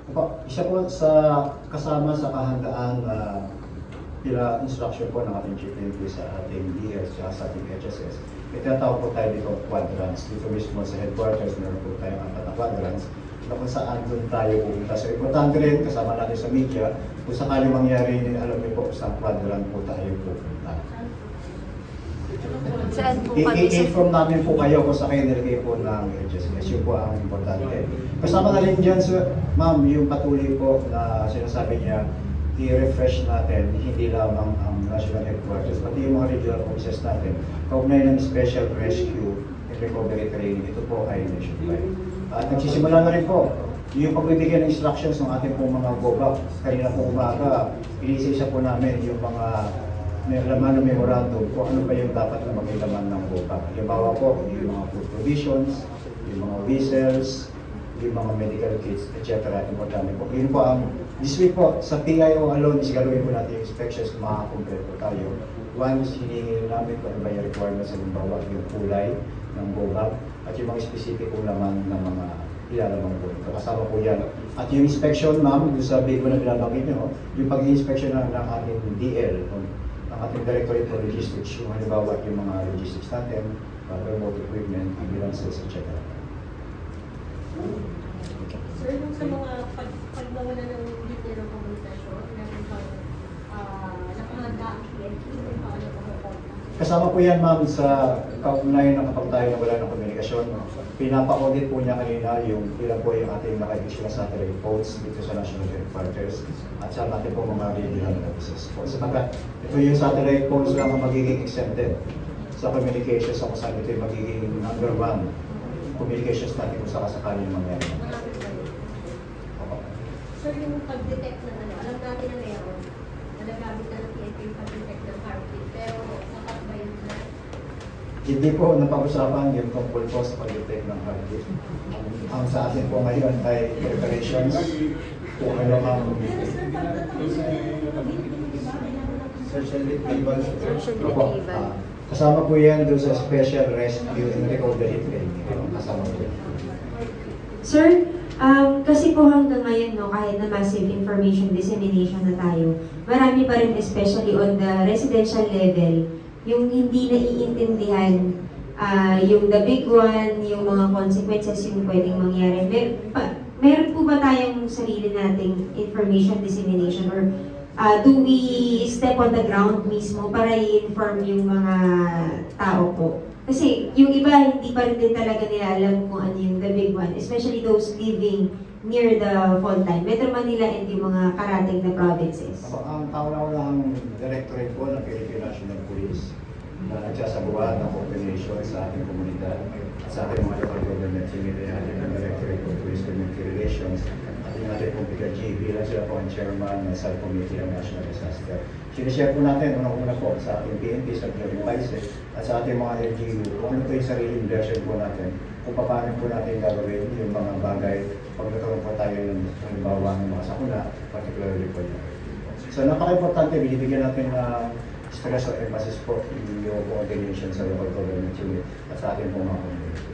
Isa po sa kasama sa kahandaan pila instruction po ng ating Chief Engineer sa ating DS at sa ating HSS. Itinatawag po tayo dito quadrants. Dito mismo sa headquarters, meron po tayong 4 na quadrants na kung saan doon tayo pupunta. So importante rin, kasama natin sa media, kung sakaling mangyari, alam niyo po sa quadrant po tayo pupunta. Saan po kami? I-inform namin po kayo kung sa kayo nilagay po ng HSS. Yun po ang importante. Kasama na rin dyan, ma'am, yung patuloy po na sinasabi niya, i-refresh natin, hindi lamang ang national headquarters, pati yung mga regional offices natin, kaugnay ng special rescue and recovery training, ito po ay nationwide. At nagsisimula na rin po, yung pagbibigyan ng instructions ng ating pong mga GOBAC, kanina po umaga, inisa-isa po namin yung mga may laman ng memorandum kung ano pa yung dapat na maging laman ng GOBAC. Halimbawa po, yung mga food provisions, yung mga whistles, yung mga medical kits, etc. Importante po. Yun po ang, this week po, sa PIO alone, is gagawin po natin yung inspections, makakompleto tayo. Once, hinihingi namin kung ano ba yung requirements, halimbawa yung kulay ng GOBAC at yung mga specific kung laman ng mga ilalabang po ito. Kasama po yan. At yung inspection, ma'am, yung sabi ko na binabanggit nyo, yung pag-inspection ng ating DL, ng ating Directorate for Logistics, yung halimbawa yung mga logistics natin, remote equipment, ambulances, etc. Sir, yung sa mga pagmawala ng linya ng komunikasyon, meron kang nakahanda ang PNP, may paano ko mapunta? Kasama po yan, ma'am, sa kaugnayan ng kapag tayo nawala ng komunikasyon. Pinapa-audit po niya kanina yung ilan po yung ating naka-issue na satellite phones dito sa national headquarters at sa ating po mga regional offices. So, ito yung satellite phones lang ang magiging exempted sa communications kung saan ito yung magiging number 1 communications natin kung sakasakaling mangyari. Sir, yung pag-detect na alam natin na meron, na nagamit na ng PNP yung pag-detect ng heartbeat, pero sapat ba yun na? Hindi po napag-usapan yung tungkol po sa pag-detect ng heartbeat. Ang sa atin po ngayon ay preparations kung ano ang social retrieval. Kasama po yan doon sa special rescue and recovery training. Kasama po yan. Sir, kasi po hanggang ngayon, no, kahit na massive information dissemination na tayo, marami pa rin, especially on the residential level, yung hindi naiintindihan yung the big one, yung mga consequences yung pwedeng mangyari. Meron po ba tayong sarili nating information dissemination or do we step on the ground mismo para i-inform yung mga tao po? Kasi yung iba, hindi pa rin din talaga nila alam kung ano yung the big one, especially those living near the fault line, Metro Manila and yung mga karating na provinces. Ang kauna-unahang directorate po ng Philippine National Police na nagsasabuhan ng coordination sa ating komunidad at sa ating mga local government unit, ating ng Directorate of Police Community Relations at yung ating pong PKG bilang sila po ang chairman ng subcommittee ng National Disaster. Sinishare po natin unang-una po sa ating PNP, sa Philippine Vice at sa ating mga LGU kung ano po yung sariling version po natin kung paano po natin gagawin yung mga bagay pag nagkaroon po tayo ng halimbawa ng mga sakuna, particularly po yun. So napaka-importante, binibigyan natin na stress or emphasis po yung coordination sa local government unit at sa ating pong mga community.